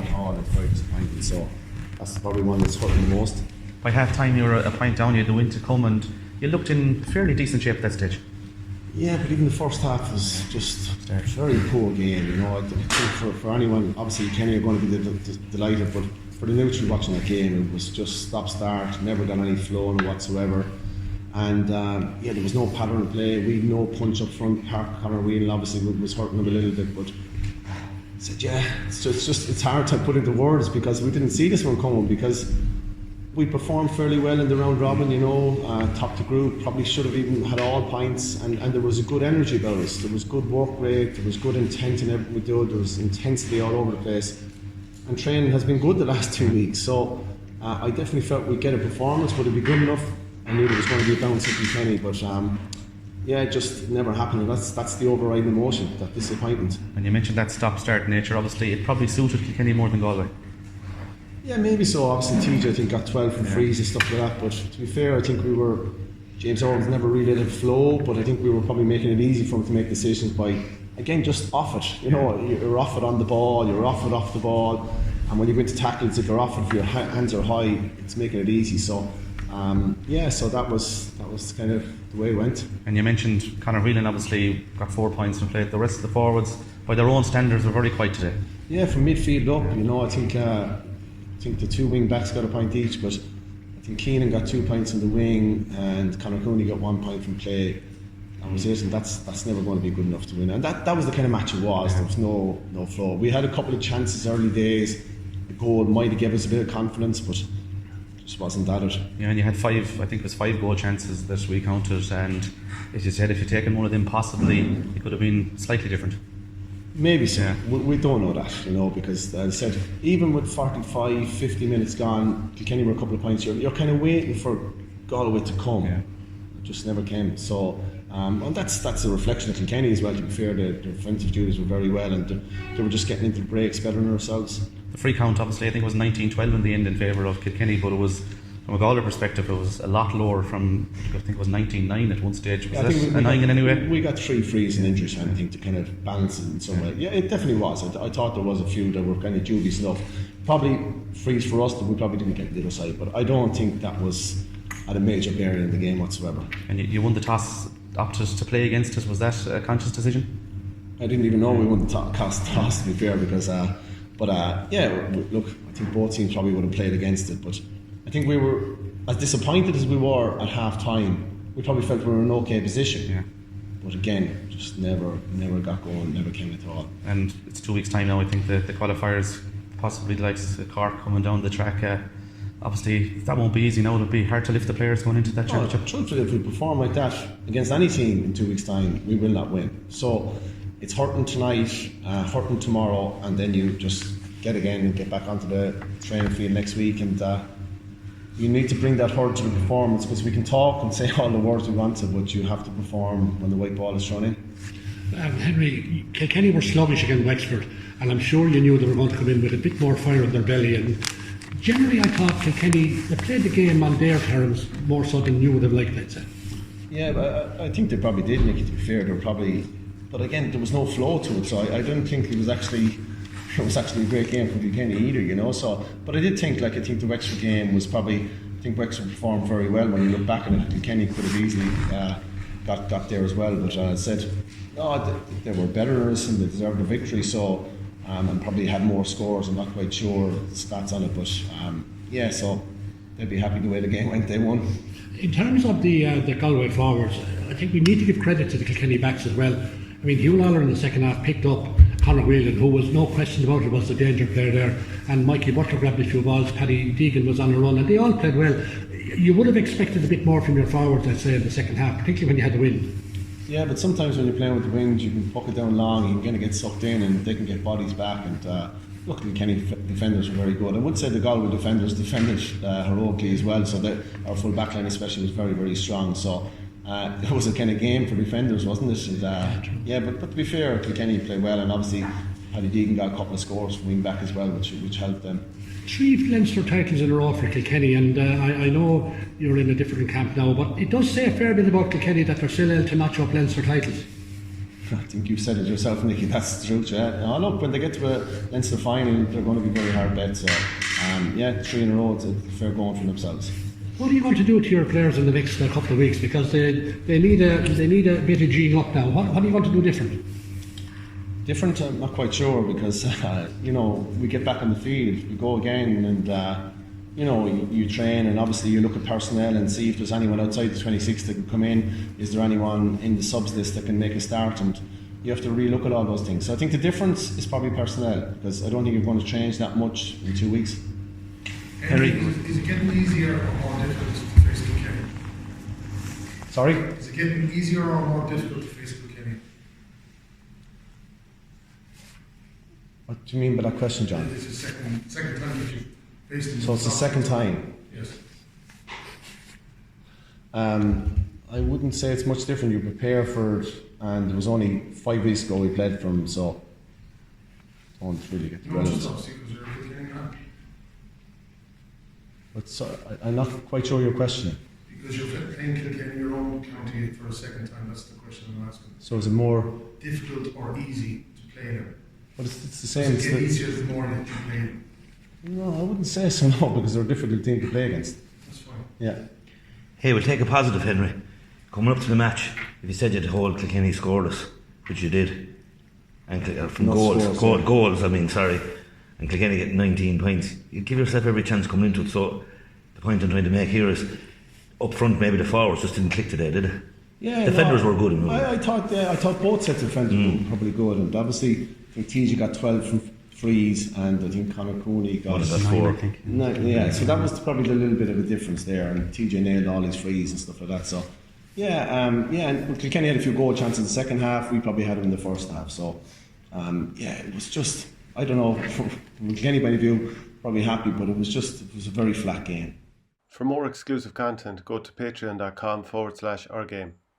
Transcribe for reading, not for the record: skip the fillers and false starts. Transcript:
perform at all. It's very disappointing. So that's probably one that's hurt me most. By half time, you were a point down, you had the win to come, and you looked in fairly decent shape at that stage. Yeah, but even the first half was just a very poor game. You know, I think for anyone, obviously Kenny are going to be delighted, but for the neutral watching that game, it was just stop-start, never got any flow in it whatsoever. And there was no pattern of play. We had no punch up front. Conor Whelan obviously was hurting him a little bit, but I said, it's hard to put into words because we didn't see this one coming, because we performed fairly well in the round robin, you know, top the group, probably should have even had all points, and there was a good energy about us. There was good work rate, there was good intent in everything we did, there was intensity all over the place, and training has been good the last 2 weeks, so I definitely felt we'd get a performance. Would it be good enough? I knew there was going to be a bounce up in Kenny, but it just never happened, and that's the overriding emotion, that disappointment. And you mentioned that stop-start nature, obviously it probably suited Kilkenny more than Galway. Yeah, maybe so. Obviously, TJ I think got 12 from frees and stuff like that. But to be fair, I think James Owens never really let it flow. But I think we were probably making it easy for him to make decisions by, again, just off it. You know, you're off it on the ball, you're off it off the ball, and when you go into tackles, if you're off it, if your hands are high, it's making it easy. So, so that was kind of the way it went. And you mentioned Conor Whelan obviously got 4 points from play. The rest of the forwards, by their own standards, were very quiet today. Yeah, from midfield up, you know, I think the two wing backs got a point each, but I think Keenan got 2 points on the wing and Conor Cooney got 1 point from play. That was it, and that's never going to be good enough to win. And that was the kind of match it was. There was no flow. We had a couple of chances early days. The goal might have given us a bit of confidence, but just wasn't that it. Yeah, and you had 5 goal chances that we counted, and as you said, if you'd taken one of them, possibly it could have been slightly different. Maybe so. Yeah. We don't know that, you know, because as I said, even with 45, 50 minutes gone, Kilkenny were a couple of points. You're kind of waiting for Galway to come. Yeah. It just never came. So, and that's a reflection of Kilkenny as well. To be fair, their defensive duties were very well, and they were just getting into the breaks better than ourselves. The free count, obviously, I think it was 19-12 in the end in favour of Kilkenny, but it was, from a Galway perspective, it was a lot lower from, I think it was 19-9 at one stage. Was that a 9 in any way? We got 3 frees and injuries, I think, to kind of balance it in some way. Yeah, it definitely was. I thought there was a few that were kind of dubious enough. Probably frees for us that we probably didn't get the other side, but I don't think that was at a major bearing in the game whatsoever. And you won the toss, opted to play against us. Was that a conscious decision? I didn't even know we won the toss, to be fair, because look, I think both teams probably would have played against it, but I think we were as disappointed as we were at half time. We probably felt we were in an okay position. Yeah. But again, just never got going, never came at all. And it's 2 weeks' time now. I think the qualifiers, possibly the likes of Cork coming down the track. Obviously, that won't be easy now. It'll be hard to lift the players going into that championship. Truthfully, if we perform like that against any team in 2 weeks' time, we will not win. So it's hurting tonight, hurting tomorrow, and then you just get again and get back onto the training field next week. And you need to bring that hurt to the performance, because we can talk and say all the words we want to, but you have to perform when the white ball is thrown in. Henry, Kilkenny were sluggish against Wexford, and I'm sure you knew they were going to come in with a bit more fire in their belly. And generally, I thought Kilkenny, they played the game on their terms more so than you would have liked, I'd say. Yeah, but I think they probably did, Nicky, to be fair. They were probably, but again, there was no flow to it, so I don't think it was actually a great game for Kilkenny either, you know. So, but I think the Wexford game was probably, I think Wexford performed very well. When you look back on it, Kilkenny could have easily got there as well. But I said, no, they were better than us and they deserved the victory. So, and probably had more scores. I'm not quite sure the stats on it, but so they'd be happy the way the game went. They won. In terms of the Galway forwards, I think we need to give credit to the Kilkenny backs as well. I mean, Hugh Lawler in the second half picked up Conor Whelan, who was no question about it, was the danger player there, and Mikey Butler grabbed a few balls, Paddy Deegan was on a run, and they all played well. You would have expected a bit more from your forwards, I'd say, in the second half, particularly when you had the wind. Yeah, but sometimes when you're playing with the wind, you can puck it down long, you can kind of get sucked in and they can get bodies back, and look, the Kilkenny defenders were very good. I would say the Galway defenders defended heroically as well, so that our full back line especially was very, very strong. So it was a kind of game for defenders, wasn't it? And, but to be fair, Kilkenny played well, and obviously Paddy Deegan got a couple of scores from wing back as well, which helped them. 3 Leinster titles in a row for Kilkenny, and I know you're in a different camp now, but it does say a fair bit about Kilkenny that they're still able to notch up Leinster titles. I think you said it yourself, Nicky. That's the truth. Yeah. No, look, when they get to a Leinster final, they're going to be very hard bets. So, 3 in a row, it's a fair going for themselves. What are you going to do to your players in the next couple of weeks? Because they need a bit of G'ing up now. What are you going to do different? Different, I'm not quite sure, because we get back on the field, we go again, and you train, and obviously you look at personnel and see if there's anyone outside the 26 that can come in. Is there anyone in the subs list that can make a start? And you have to re-look at all those things. So I think the difference is probably personnel, because I don't think you're going to change that much in 2 weeks. Henry, is it getting easier or more difficult to face Kilkenny? Sorry? Is it getting easier or more difficult to face Kilkenny? What do you mean by that question, John? It's the second time that you've faced them. So it's the second time? Yes. I wouldn't say it's much different. You prepare for it, and it was only 5 weeks ago we played from, so don't really get the relevance. Because you're a Kilkenny man. But I'm not quite sure your question. Because you're playing Kilkenny, your own county, for a second time. That's the question I'm asking. So is it more difficult or easy to play them? But it's the same. Does it get easier the more that you play them? No, I wouldn't say so, no, because they're a difficult team to play against. That's fine. Yeah. Hey, we'll take a positive, Henry. Coming up to the match, if you said you'd hold Kilkenny scoreless, which you did, and from goals, and Kilkenny getting 19 points, you give yourself every chance coming into it. So the point I'm trying to make here is, up front, maybe the forwards just didn't click today, did it? Yeah, defenders were good. I thought both sets of defenders were probably good, and obviously I think TJ got 12 from frees, and I think Conor Cooney got 4. I think. 9, yeah, so that was probably a little bit of a difference there, and TJ nailed all his frees and stuff like that. So and Kilkenny had a few goal chances in the second half. We probably had them in the first half. So it was just, I don't know, from Kilkenny point of view, probably happy, but it was a very flat game. For more exclusive content, go to patreon.com/OurGame.